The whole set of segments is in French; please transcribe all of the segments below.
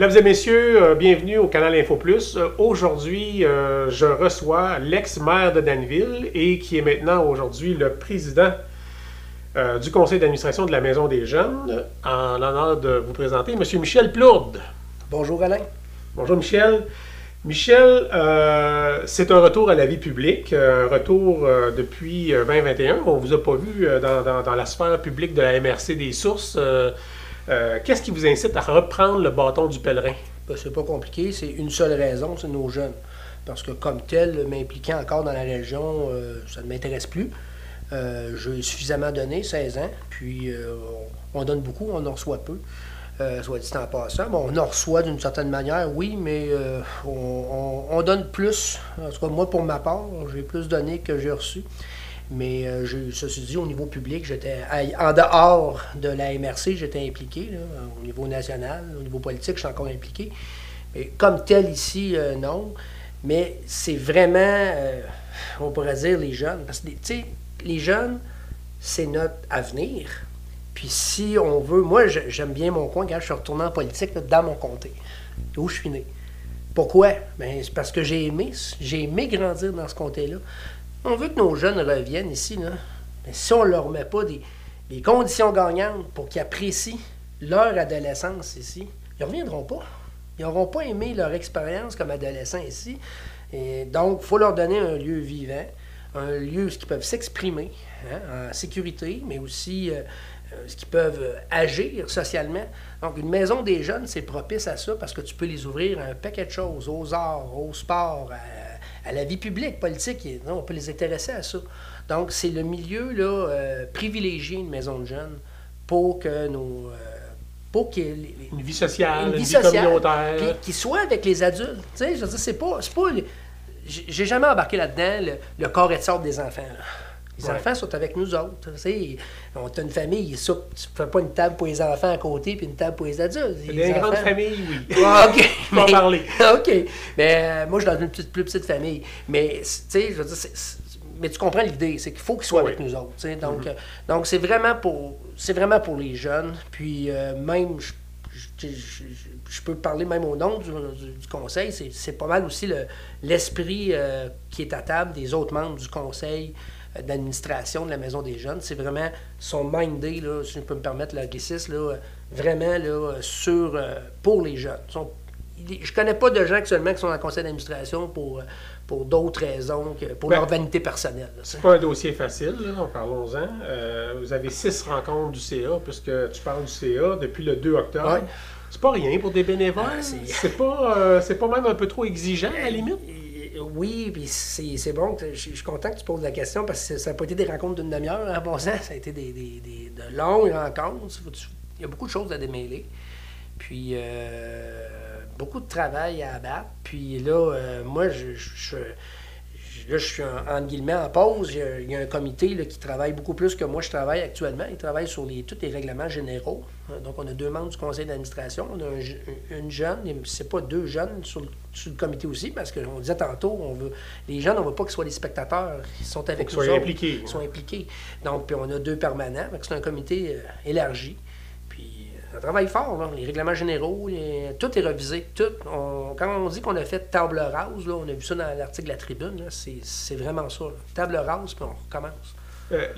Mesdames et messieurs, bienvenue au canal Info Plus. Aujourd'hui, je reçois l'ex-maire de Danville et qui est maintenant aujourd'hui le président du conseil d'administration de la Maison des Jeunes, en l'honneur de vous présenter M. Michel Plourde. Bonjour Alain. Bonjour Michel. Michel, c'est un retour à la vie publique, un retour depuis 2021. On ne vous a pas vu dans la sphère publique de la MRC des Sources. Qu'est-ce qui vous incite à reprendre le bâton du pèlerin? Ben, c'est pas compliqué, c'est une seule raison, c'est nos jeunes. Parce que comme tel, m'impliquer encore dans la région, ça ne m'intéresse plus. J'ai suffisamment donné, 16 ans, puis on donne beaucoup, on en reçoit peu. Soit dit en passant. Bon, on en reçoit d'une certaine manière, oui, mais on donne plus. En tout cas, moi, pour ma part, j'ai plus donné que j'ai reçu. Mais ceci dit, au niveau public, j'étais en dehors de la MRC, j'étais impliqué. Là, au niveau national, au niveau politique, je suis encore impliqué. Mais comme tel ici, non. Mais c'est vraiment, on pourrait dire, les jeunes. Parce que, tu sais, les jeunes, c'est notre avenir. Puis si on veut, moi j'aime bien mon coin quand je suis retourné en politique là, dans mon comté, où je suis né. Pourquoi? Ben, c'est parce que j'ai aimé grandir dans ce comté-là. On veut que nos jeunes reviennent ici, là. Mais si on ne leur met pas des conditions gagnantes pour qu'ils apprécient leur adolescence ici, ils ne reviendront pas. Ils n'auront pas aimé leur expérience comme adolescents ici. Et donc, il faut leur donner un lieu vivant, un lieu où ils peuvent s'exprimer en sécurité, mais aussi ce qu'ils peuvent agir socialement. Donc, une maison des jeunes, c'est propice à ça parce que tu peux les ouvrir à un paquet de choses, aux arts, au sport, à la vie publique, politique. On peut les intéresser à ça. Donc, c'est le milieu là, privilégié, une maison de jeunes, pour que nos... pour qu'il y ait une vie sociale, une vie communautaire. Puis qu'ils soient avec les adultes. Tu sais, je veux dire, c'est pas j'ai jamais embarqué là-dedans le corps et de sorte des enfants. Là. Les enfants sont avec nous autres. Tu sais, on a une famille, ça, tu ne fais pas une table pour les enfants à côté puis une table pour les adultes. C'est une grande famille, oui. Ah, OK. Je peux en parler. OK. Mais moi, je suis dans une plus petite famille. Mais, tu sais, je veux dire, mais tu comprends l'idée, c'est qu'il faut qu'ils soient avec nous autres. Tu sais, donc c'est vraiment pour les jeunes. Puis même, je peux parler même au nom du conseil, c'est pas mal aussi l'esprit qui est à table des autres membres du conseil d'administration de la Maison des Jeunes. C'est vraiment son mindé, là, si je peux me permettre l'anglicisme, là, vraiment là, pour les jeunes. Je connais pas de gens actuellement qui sont dans le conseil d'administration pour d'autres raisons que pour leur vanité personnelle. C'est pas un dossier facile, là, parlons-en. Vous avez 6 rencontres du CA, puisque tu parles du CA depuis le 2 octobre. Ouais. C'est pas rien pour des bénévoles. C'est pas même un peu trop exigeant, à la limite? Oui, puis c'est bon. Je suis content que tu poses la question parce que ça n'a pas été des rencontres d'une demi-heure. À bon sens, ça a été de longues rencontres. Il y a beaucoup de choses à démêler. Puis, beaucoup de travail à abattre. Puis là, moi, je suis entre guillemets en pause. Il y a un comité là, qui travaille beaucoup plus que moi je travaille actuellement. Il travaille sur tous les règlements généraux. Donc, on a 2 membres du conseil d'administration. On a une jeune, c'est pas 2 jeunes sur le comité aussi, parce qu'on disait tantôt, les jeunes, on ne veut pas qu'ils soient des spectateurs. Ils sont avec nous autres. Impliqués. Ils sont impliqués. Donc, puis on a 2 permanents. C'est un comité élargi. Puis, ça travaille fort, là. Les règlements généraux, tout est revisé. Quand on dit qu'on a fait table rase, là, on a vu ça dans l'article de la Tribune, là, c'est vraiment ça. Là. Table rase, puis on recommence.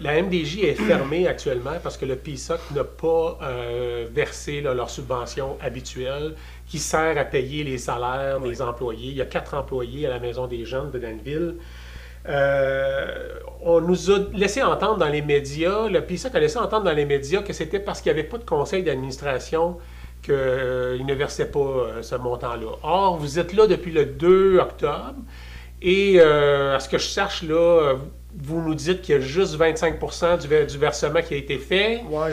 La MDJ est fermée actuellement parce que le PISAC n'a pas versé là, leur subvention habituelle qui sert à payer les salaires des employés. Il y a 4 employés à la Maison des Jeunes de Danville. On nous a laissé entendre dans les médias, le PISAC a laissé entendre dans les médias que c'était parce qu'il n'y avait pas de conseil d'administration qu'il ne versait pas ce montant-là. Or, vous êtes là depuis le 2 octobre et à ce que je sache, là, vous nous dites qu'il y a juste 25% du versement qui a été fait. Oui,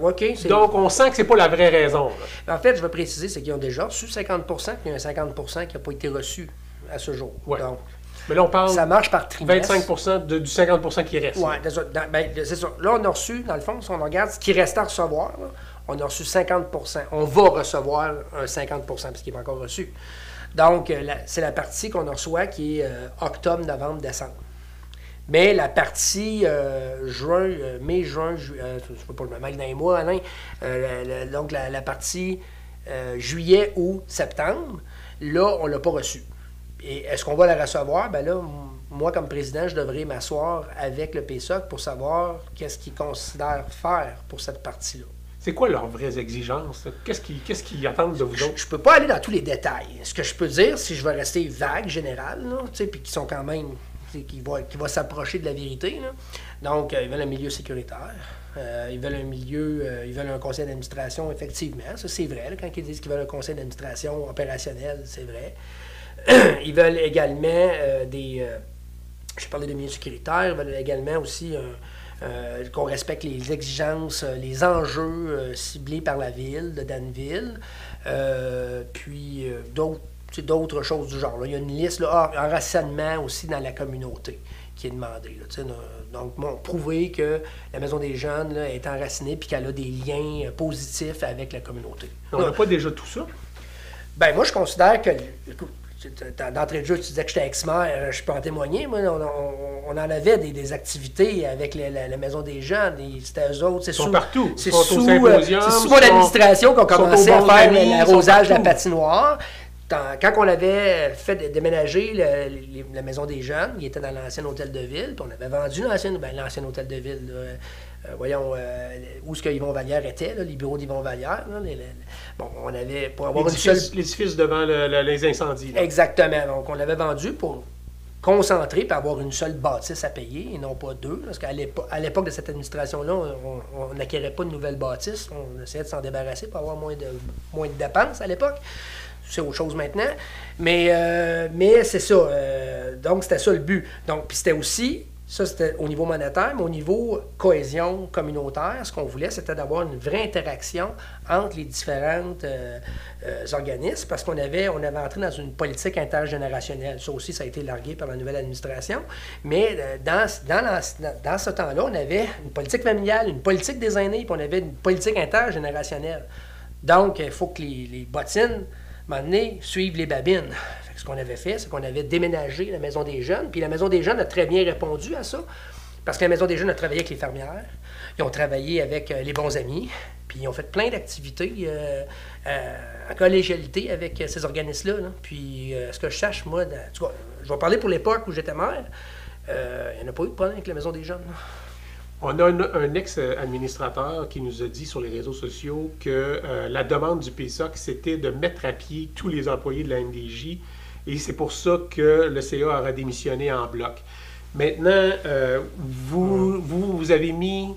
OK. Donc, on sent que ce n'est pas la vraie raison. Là. En fait, je vais préciser, c'est qu'ils ont déjà reçu 50%, puis il y a un 50% qui n'a pas été reçu à ce jour. Ouais. Donc, mais là, on parle ça marche par trimestre. 25% du 50% qui reste. Oui, c'est ça. Là, on a reçu, dans le fond, si on regarde ce qui reste à recevoir, là, on a reçu 50%. On va recevoir un 50%, parce qu'il n'est pas encore reçu. Donc, c'est la partie qu'on reçoit qui est octobre, novembre, décembre. Mais la partie mai, juin, je ne peux pas le mêler dans les mois, Alain. Donc, la partie juillet, août, septembre. Là, on ne l'a pas reçu. Et est-ce qu'on va la recevoir? Ben là, moi, comme président, je devrais m'asseoir avec le PSOC pour savoir qu'est-ce qu'ils considèrent faire pour cette partie-là. C'est quoi leurs vraies exigences? Qu'est-ce qu'ils attendent de vous autres? Je ne peux pas aller dans tous les détails. Ce que je peux dire, si je vais rester vague, général, puis qui sont quand même, qui va s'approcher de la vérité. Là. Donc, ils veulent un milieu sécuritaire. Ils veulent ils veulent un conseil d'administration, effectivement. Ça, c'est vrai. Là, quand ils disent qu'ils veulent un conseil d'administration opérationnel, c'est vrai. Ils veulent également je parlais de milieu sécuritaire, ils veulent également aussi qu'on respecte les exigences, les enjeux ciblés par la ville de Danville, puis d'autres choses du genre. Là. Il y a une liste, là, enracinement aussi dans la communauté qui est demandée. Là, donc, prouver que la Maison des Jeunes là, est enracinée et qu'elle a des liens positifs avec la communauté. On n'a pas déjà tout ça? Ben moi, je considère que... Écoute, d'entrée de jeu, tu disais que j'étais ex-maire, je peux en témoigner. Moi, on en avait des activités avec la Maison des Jeunes. C'était eux autres. Ils sont partout. C'est sous mon administration qu'on commençait à faire l'arrosage de la patinoire. Quand on avait fait déménager la Maison des Jeunes, il était dans l'ancien hôtel de ville, puis on avait vendu l'ancien hôtel de ville. Où est-ce que Yvon Vallière était, là, les bureaux d'Yvon Vallière. Là, on avait, pour avoir l'édifice devant les incendies. Là. Exactement. Donc, on l'avait vendu pour concentrer et avoir une seule bâtisse à payer, et non pas deux. Parce qu'à l'époque de cette administration-là, on n'acquérait pas de nouvelles bâtisses. On essayait de s'en débarrasser pour avoir moins de dépenses à l'époque. C'est autre chose maintenant. Mais c'est ça. Donc, c'était ça le but. Donc, puis c'était aussi... Ça, c'était au niveau monétaire, mais au niveau cohésion communautaire, ce qu'on voulait, c'était d'avoir une vraie interaction entre les différents organismes, parce qu'on avait entré dans une politique intergénérationnelle. Ça aussi, ça a été largué par la nouvelle administration. Mais dans ce temps-là, on avait une politique familiale, une politique des aînés, puis on avait une politique intergénérationnelle. Donc, il faut que les bottines, à un moment donné, suivent les babines. Ce qu'on avait fait, c'est qu'on avait déménagé la Maison des Jeunes, puis la Maison des Jeunes a très bien répondu à ça, parce que la Maison des Jeunes a travaillé avec les fermières, ils ont travaillé avec les bons amis, puis ils ont fait plein d'activités en collégialité avec ces organismes-là. Là. Puis, ce que je sache, moi, je vais parler pour l'époque où j'étais maire, il n'y en a pas eu de problème avec la Maison des Jeunes. Là. On a un ex-administrateur qui nous a dit sur les réseaux sociaux que la demande du PSOC, c'était de mettre à pied tous les employés de la MDJ. Et c'est pour ça que le CA aura démissionné en bloc. Maintenant, vous avez mis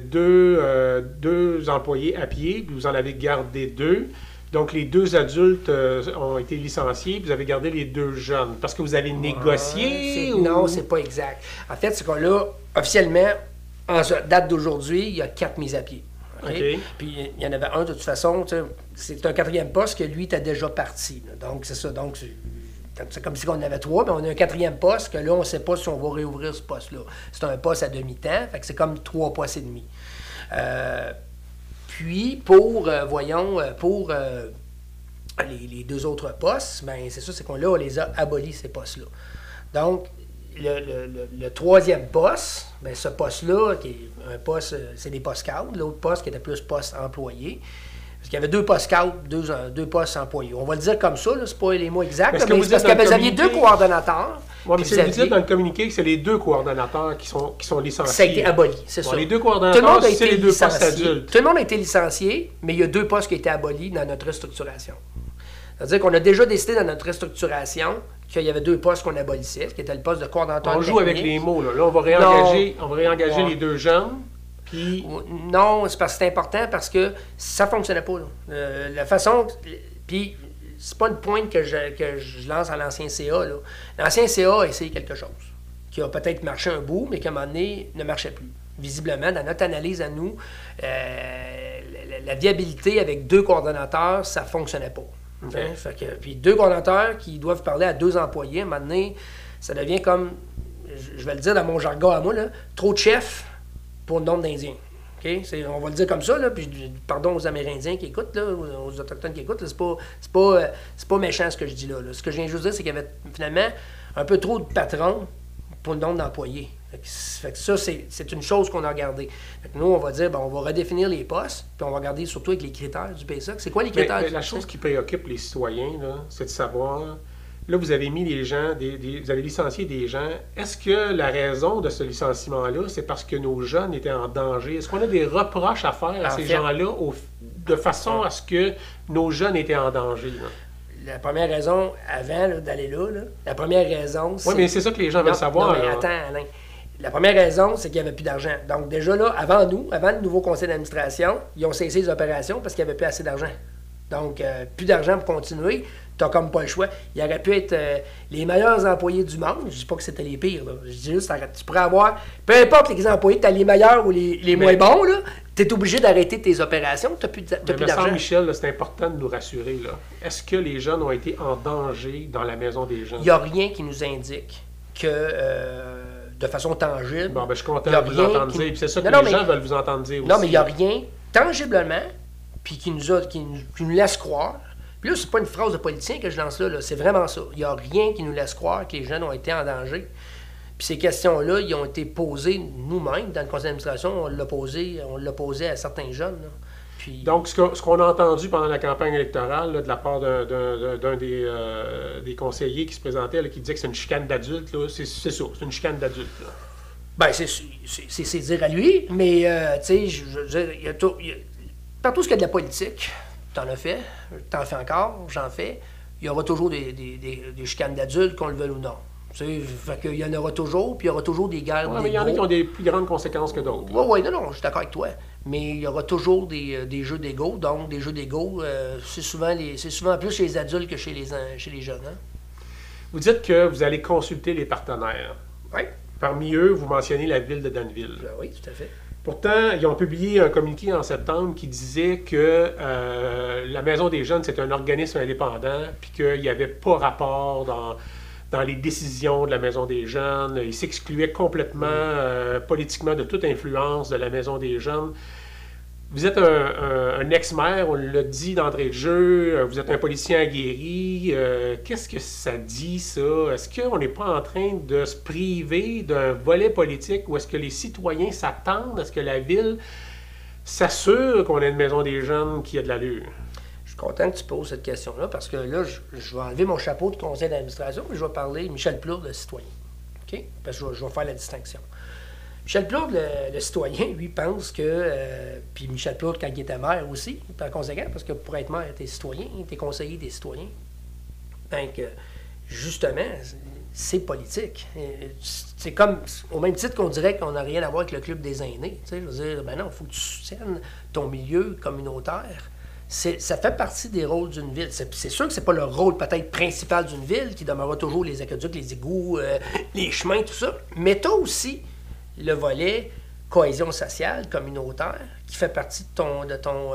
deux employés à pied, puis vous en avez gardé deux. Donc, les deux adultes ont été licenciés, puis vous avez gardé les deux jeunes. Parce que vous avez négocié? Non, c'est pas exact. En fait, c'est qu'on l'a officiellement, en date d'aujourd'hui, il y a 4 mises à pied. Okay? Puis il y en avait un, de toute façon, c'est un 4e poste que lui était déjà parti. Là. Donc, c'est ça. Donc, c'est comme si on en avait 3, mais on a un 4e poste que là, on ne sait pas si on va réouvrir ce poste-là. C'est un poste à demi-temps, fait que c'est comme 3 postes et demi. Puis, pour les deux autres postes, ben c'est ça, c'est qu'on les a abolis, ces postes-là. Donc, le 3e poste, bien, ce poste-là, qui est un poste, c'est des postes cadres. L'autre poste qui était plus poste employé. Parce qu'il y avait 2 postes cadres, 2 postes employés. On va le dire comme ça, c'est pas les mots exacts, mais c'est parce que vous aviez 2 coordonnateurs. Oui, mais c'est vous dites dans le communiqué que c'est les 2 coordonnateurs qui sont licenciés. Ça a été aboli, c'est ça. Les 2 coordonnateurs, c'est les 2 postes adultes. Tout le monde a été licencié, mais il y a 2 postes qui ont été abolis dans notre restructuration. C'est-à-dire qu'on a déjà décidé dans notre restructuration qu'il y avait 2 postes qu'on abolissait, qui était le poste de coordonnateur technique. On joue avec les mots, là. Là, on va réengager les 2 jeunes. Puis... Non, c'est parce que c'est important parce que ça ne fonctionnait pas. Là. La façon... Puis, c'est pas une pointe que je lance à l'ancien CA. Là. L'ancien CA a essayé quelque chose qui a peut-être marché un bout, mais qui à un moment donné ne marchait plus. Visiblement, dans notre analyse à nous, la viabilité avec 2 coordonnateurs, ça ne fonctionnait pas. Okay. Puis 2 coordonnateurs qui doivent parler à 2 employés, à un moment donné, ça devient comme, je vais le dire dans mon jargon à moi, là, trop de chefs pour le nombre d'Indiens. Okay? On va le dire comme ça, là, puis pardon aux Amérindiens qui écoutent, là, aux Autochtones qui écoutent, c'est pas méchant ce que je dis là. Ce que je viens juste dire, c'est qu'il y avait finalement un peu trop de patrons pour le nombre d'employés. Fait que ça, c'est une chose qu'on a regardée. Fait que nous, on va dire, on va redéfinir les postes, puis on va regarder surtout avec les critères du PSAC. C'est quoi les critères mais la chose qui préoccupe les citoyens, là, c'est de savoir, là, vous avez mis les gens, vous avez licencié des gens. Est-ce que la raison de ce licenciement-là, c'est parce que nos jeunes étaient en danger? Est-ce qu'on a des reproches à faire à ces gens-là de façon à ce que nos jeunes étaient en danger? Là? La première raison, avant d'aller là, la première raison, c'est... Oui, mais c'est ça que les gens veulent savoir. Non, mais attends, Alain. La première raison, c'est qu'il n'y avait plus d'argent. Donc déjà là, avant le nouveau conseil d'administration, ils ont cessé les opérations parce qu'il n'y avait plus assez d'argent. Donc, plus d'argent pour continuer, tu n'as comme pas le choix. Il aurait pu être les meilleurs employés du monde. Je ne dis pas que c'était les pires. Là. Je dis juste, tu pourrais avoir, peu importe les employés, tu as les meilleurs ou les moins bons, tu es obligé d'arrêter tes opérations, tu n'as plus d'argent. Michel, c'est important de nous rassurer. Est-ce que les jeunes ont été en danger dans la maison des jeunes? Il n'y a rien qui nous indique que... de façon tangible. Bon, je suis content de vous entendre dire. Puis c'est ça que les gens veulent vous entendre dire aussi. Non, mais il n'y a rien tangiblement puis qui nous laisse croire. Puis là, c'est pas une phrase de politicien que je lance là. C'est vraiment ça. Il n'y a rien qui nous laisse croire que les jeunes ont été en danger. Puis ces questions-là, ils ont été posées nous-mêmes dans le conseil d'administration. On l'a posé à certains jeunes. Là. Puis... Donc, ce qu'on a entendu pendant la campagne électorale là, de la part d'un des conseillers qui se présentait, là, qui disait que c'est une chicane d'adultes, c'est ça, c'est une chicane d'adultes. Bien, c'est dire à lui, mais, tu sais, partout ce qu'il y a de la politique, t'en as fait, t'en fais encore, j'en fais, il y aura toujours des chicanes d'adultes, qu'on le veuille ou non. Fait qu'il y en aura toujours, puis il y aura toujours des guerres d'ego. Mais il y en a qui ont des plus grandes conséquences que d'autres. Oui, non, je suis d'accord avec toi. Mais il y aura toujours des jeux d'ego. Donc, des jeux d'ego, c'est souvent plus chez les adultes que chez les jeunes. Hein? Vous dites que vous allez consulter les partenaires. Oui. Parmi eux, vous mentionnez la ville de Danville. Oui, tout à fait. Pourtant, ils ont publié un communiqué en septembre qui disait que la Maison des jeunes, c'est un organisme indépendant, puis qu'il n'y avait pas rapport dans les décisions de la Maison des jeunes. Ils s'excluaient complètement politiquement de toute influence de la Maison des jeunes. Vous êtes un ex-maire, on l'a dit d'entrée de jeu, vous êtes un politicien aguerri. Qu'est-ce que ça dit, ça? Est-ce qu'on n'est pas en train de se priver d'un volet politique ou est-ce que les citoyens s'attendent à ce que la ville s'assure qu'on a une maison des jeunes qui a de l'allure? Je suis content que tu poses cette question-là parce que là, je vais enlever mon chapeau de conseil d'administration et je vais parler Michel Plourde, le citoyen. OK? Parce que je vais faire la distinction. Michel Plourde, le citoyen, lui, pense que... puis Michel Plourde, quand il était maire aussi, par conséquent, parce que pour être maire, t'es citoyen, t'es conseiller des citoyens. Donc, justement, c'est politique. C'est comme, au même titre qu'on dirait qu'on n'a rien à voir avec le club des aînés. Tu sais, je veux dire, ben non, il faut que tu soutiennes ton milieu communautaire. Ça fait partie des rôles d'une ville. C'est sûr que c'est pas le rôle peut-être principal d'une ville, qui demeurera toujours les aqueducs, les égouts, les chemins, tout ça. Mais t'as aussi le volet cohésion sociale, communautaire, qui fait partie de ton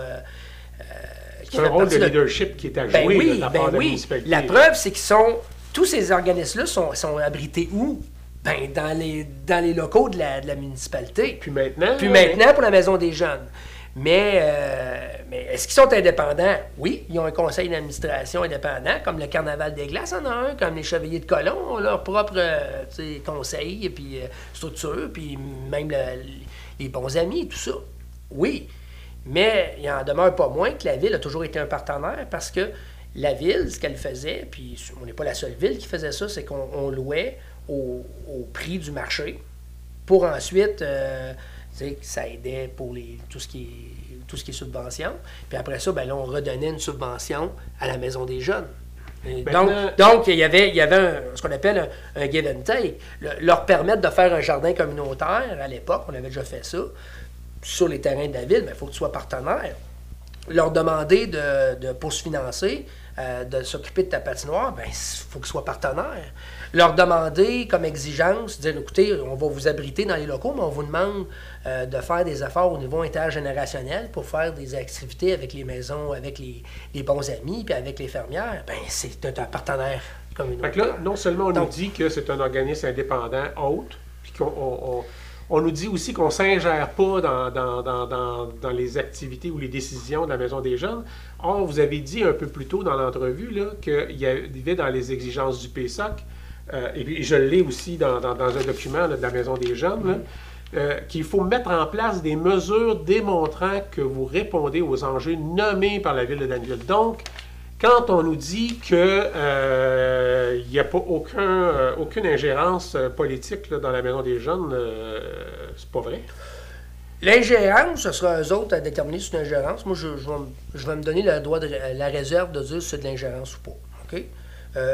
c'est un rôle de leadership qui est à jouer de la part de la municipalité. La preuve, c'est tous ces organismes-là sont abrités où? Ben, dans les locaux de la municipalité. Puis maintenant, pour la Maison des jeunes. Mais est-ce qu'ils sont indépendants? Oui, ils ont un conseil d'administration indépendant, comme le Carnaval des Glaces en a un, comme les Chevaliers de Colomb ont leur propre conseil, et puis structure, puis même les bons amis, tout ça. Oui, mais il en demeure pas moins que la Ville a toujours été un partenaire parce que la Ville, ce qu'elle faisait, puis on n'est pas la seule Ville qui faisait ça, c'est qu'on louait au prix du marché pour ensuite... ça aidait pour tout ce qui est subvention. Puis après ça, ben là, on redonnait une subvention à la Maison des jeunes. Donc, il y avait ce qu'on appelle un give and take. Leur permettre de faire un jardin communautaire, à l'époque, on avait déjà fait ça, sur les terrains de la ville, mais il faut que tu sois partenaire. Leur demander pour se financer, de s'occuper de ta patinoire, ben il faut qu'ils soient partenaires. Leur demander comme exigence, dire écoutez, on va vous abriter dans les locaux, mais on vous demande de faire des efforts au niveau intergénérationnel pour faire des activités avec les maisons, avec les bons amis, puis avec les fermières, ben c'est un partenaire communautaire. Fait que là, non seulement on nous dit que c'est un organisme indépendant autre, puis qu'on nous dit aussi qu'on ne s'ingère pas dans les activités ou les décisions de la Maison des jeunes. Or, vous avez dit un peu plus tôt dans l'entrevue qu'il y avait dans les exigences du PSAC et puis je l'ai aussi dans un document là, de la Maison des Jeunes, là, qu'il faut mettre en place des mesures démontrant que vous répondez aux enjeux nommés par la Ville de Danville. Donc, quand on nous dit qu'il n'y a pas aucune ingérence politique là, dans la Maison des Jeunes, c'est pas vrai. L'ingérence, ce sera eux autres à déterminer si c'est une ingérence. Moi, je vais me donner le droit la réserve de dire si c'est de l'ingérence ou pas. OK?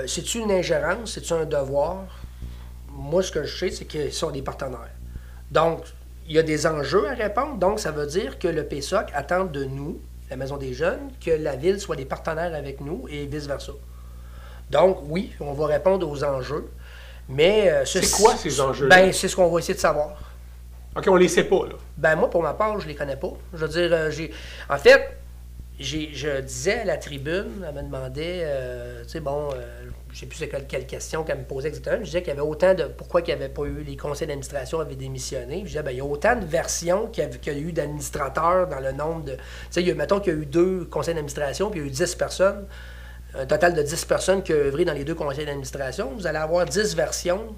C'est-tu une ingérence? C'est-tu un devoir? Moi, ce que je sais, c'est qu'ils sont des partenaires. Donc, il y a des enjeux à répondre. Donc, ça veut dire que le PSOC attend de nous, la Maison des Jeunes, que la Ville soit des partenaires avec nous et vice-versa. Donc, oui, on va répondre aux enjeux. Mais... c'est quoi ces enjeux-là? Ben, c'est ce qu'on va essayer de savoir. OK, on les sait pas, là. Ben moi, pour ma part, je les connais pas. Je veux dire, en fait, je disais à la tribune, elle me demandait, tu sais, bon, je sais plus c'est quelle question qu'elle me posait exactement. Je disais qu'il y avait autant de... Pourquoi qu'il n'y avait pas eu... Les conseils d'administration avaient démissionné. Je disais, ben il y a autant de versions qu'il y a eu d'administrateurs dans le nombre de... Tu sais, mettons qu'il y a eu 2 conseils d'administration, puis il y a eu 10 personnes. Un total de 10 personnes qui ont œuvré dans les 2 conseils d'administration. Vous allez avoir 10 versions.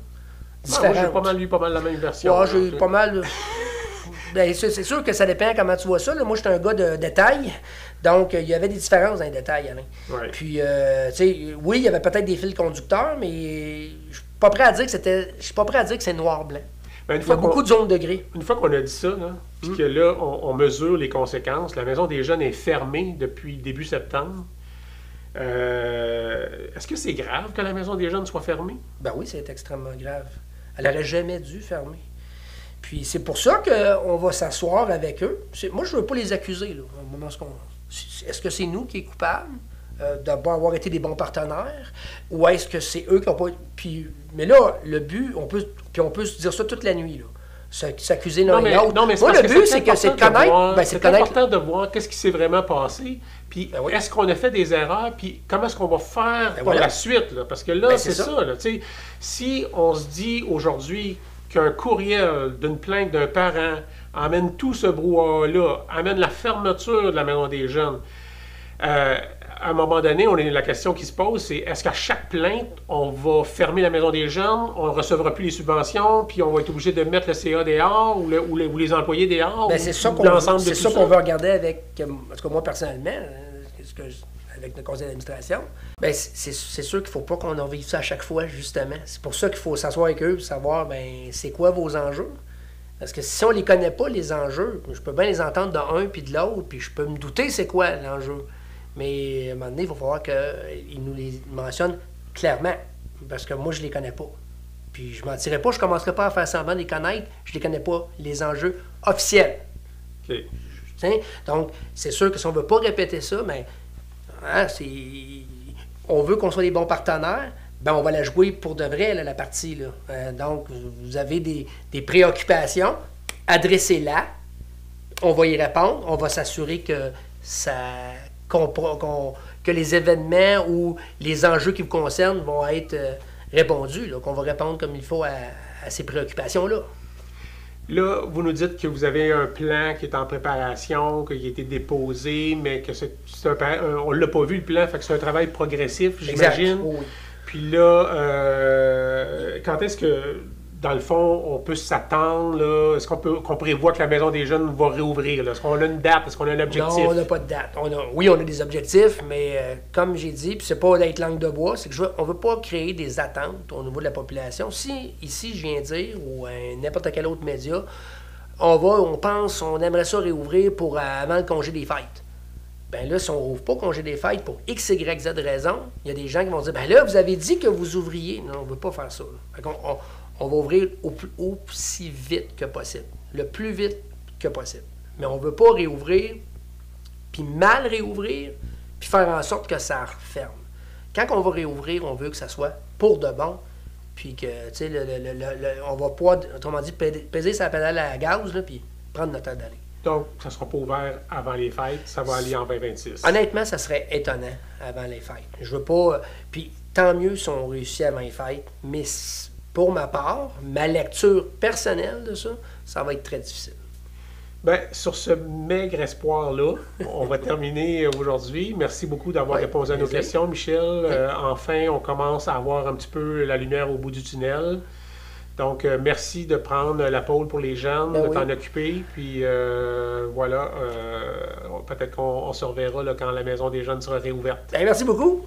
Moi, j'ai lu pas mal la même version. Ouais, j'ai pas mal. Ben, c'est sûr que ça dépend comment tu vois ça. Là. Moi, j'étais un gars de détails. Donc, il y avait des différences dans les détails, Alain. Ouais. Puis, tu sais, oui, il y avait peut-être des fils conducteurs, mais je suis pas prêt à dire que c'est noir-blanc. Ben, il y a beaucoup de zones de gris. Une fois qu'on a dit ça, puis que là, on mesure les conséquences, la Maison des Jeunes est fermée depuis début septembre. Est-ce que c'est grave que la Maison des Jeunes soit fermée? Ben oui, c'est extrêmement grave. Elle n'aurait jamais dû fermer. Puis c'est pour ça qu'on va s'asseoir avec eux. Moi, je ne veux pas les accuser. Là, au moment est-ce que c'est nous qui est coupable d'avoir été des bons partenaires? Ou est-ce que c'est eux qui n'ont pas... Mais là, le but, on peut se dire ça toute la nuit, là. S'accuser l'un et l'autre. Non, mais moi, le but, c'est de connaître... c'est important de voir qu'est-ce qui s'est vraiment passé. Puis est-ce qu'on a fait des erreurs? Puis comment est-ce qu'on va faire pour la suite? Là? Parce que là, c'est ça. Là, si on se dit aujourd'hui qu'un courriel d'une plainte d'un parent amène tout ce brouhaha-là, amène la fermeture de la Maison des Jeunes, à un moment donné, la question qui se pose, c'est est-ce qu'à chaque plainte, on va fermer la Maison des Jeunes, on ne recevra plus les subventions, puis on va être obligé de mettre le CA dehors ou les employés dehors? Ben, c'est ça qu'on veut regarder avec, en tout cas moi personnellement, avec le conseil d'administration. Ben, c'est sûr qu'il ne faut pas qu'on en vive ça à chaque fois, justement. C'est pour ça qu'il faut s'asseoir avec eux et savoir, ben, c'est quoi vos enjeux. Parce que si on ne les connaît pas, les enjeux, je peux bien les entendre d'un puis de l'autre, puis je peux me douter c'est quoi l'enjeu. Mais à un moment donné, il va falloir qu'ils nous les mentionnent clairement. Parce que moi, je les connais pas. Puis je ne mentirais pas, je ne commencerai pas à faire semblant de les connaître. Je ne les connais pas, les enjeux officiels. OK. Donc, c'est sûr que si on ne veut pas répéter ça, mais on veut qu'on soit des bons partenaires, ben on va la jouer pour de vrai, là, la partie. Là. Donc, vous avez des préoccupations, adressez-la, on va y répondre, on va s'assurer que que les événements ou les enjeux qui vous concernent vont être répondus, là, qu'on va répondre comme il faut à ces préoccupations-là. Là, vous nous dites que vous avez un plan qui est en préparation, qu'il a été déposé, mais que on ne l'a pas vu, le plan, fait que c'est un travail progressif, j'imagine. Oui. Puis là, quand est-ce que, dans le fond, on peut s'attendre, là? Est-ce qu'on prévoit que la Maison des Jeunes va réouvrir? Là? Est-ce qu'on a une date? Est-ce qu'on a un objectif? Non, on n'a pas de date. Oui, on a des objectifs, mais comme j'ai dit, puis c'est pas d'être langue de bois, c'est que on ne veut pas créer des attentes au niveau de la population. Si, ici, je viens dire, ou n'importe quel autre média, on aimerait ça réouvrir avant le congé des fêtes. Bien là, si on rouvre pas congé des fêtes pour X, Y, Z raison, il y a des gens qui vont dire, bien là, vous avez dit que vous ouvriez. Non, on ne veut pas faire ça. On va ouvrir aussi vite que possible. Le plus vite que possible. Mais on ne veut pas réouvrir, puis mal réouvrir, puis faire en sorte que ça referme. Quand on va réouvrir, on veut que ça soit pour de bon, puis que, tu sais, on va pouvoir, autrement dit, peser sa pédale à gaz, là, puis prendre notre temps d'aller. Donc, ça ne sera pas ouvert avant les fêtes, ça va aller en 2026. Honnêtement, ça serait étonnant avant les fêtes. Je veux pas... Puis tant mieux si on réussit avant les fêtes, mais pour ma part, ma lecture personnelle de ça, ça va être très difficile. Ben, sur ce maigre espoir-là, on va terminer aujourd'hui. Merci beaucoup d'avoir Ouais, répondu à nos plaisir. questions, Michel. Enfin, on commence à avoir un petit peu la lumière au bout du tunnel. Donc, merci de prendre la pôle pour les jeunes, Ben de oui. t'en occuper. Puis, voilà, peut-être qu'on se reverra là, quand la maison des jeunes sera réouverte. Ben, merci beaucoup.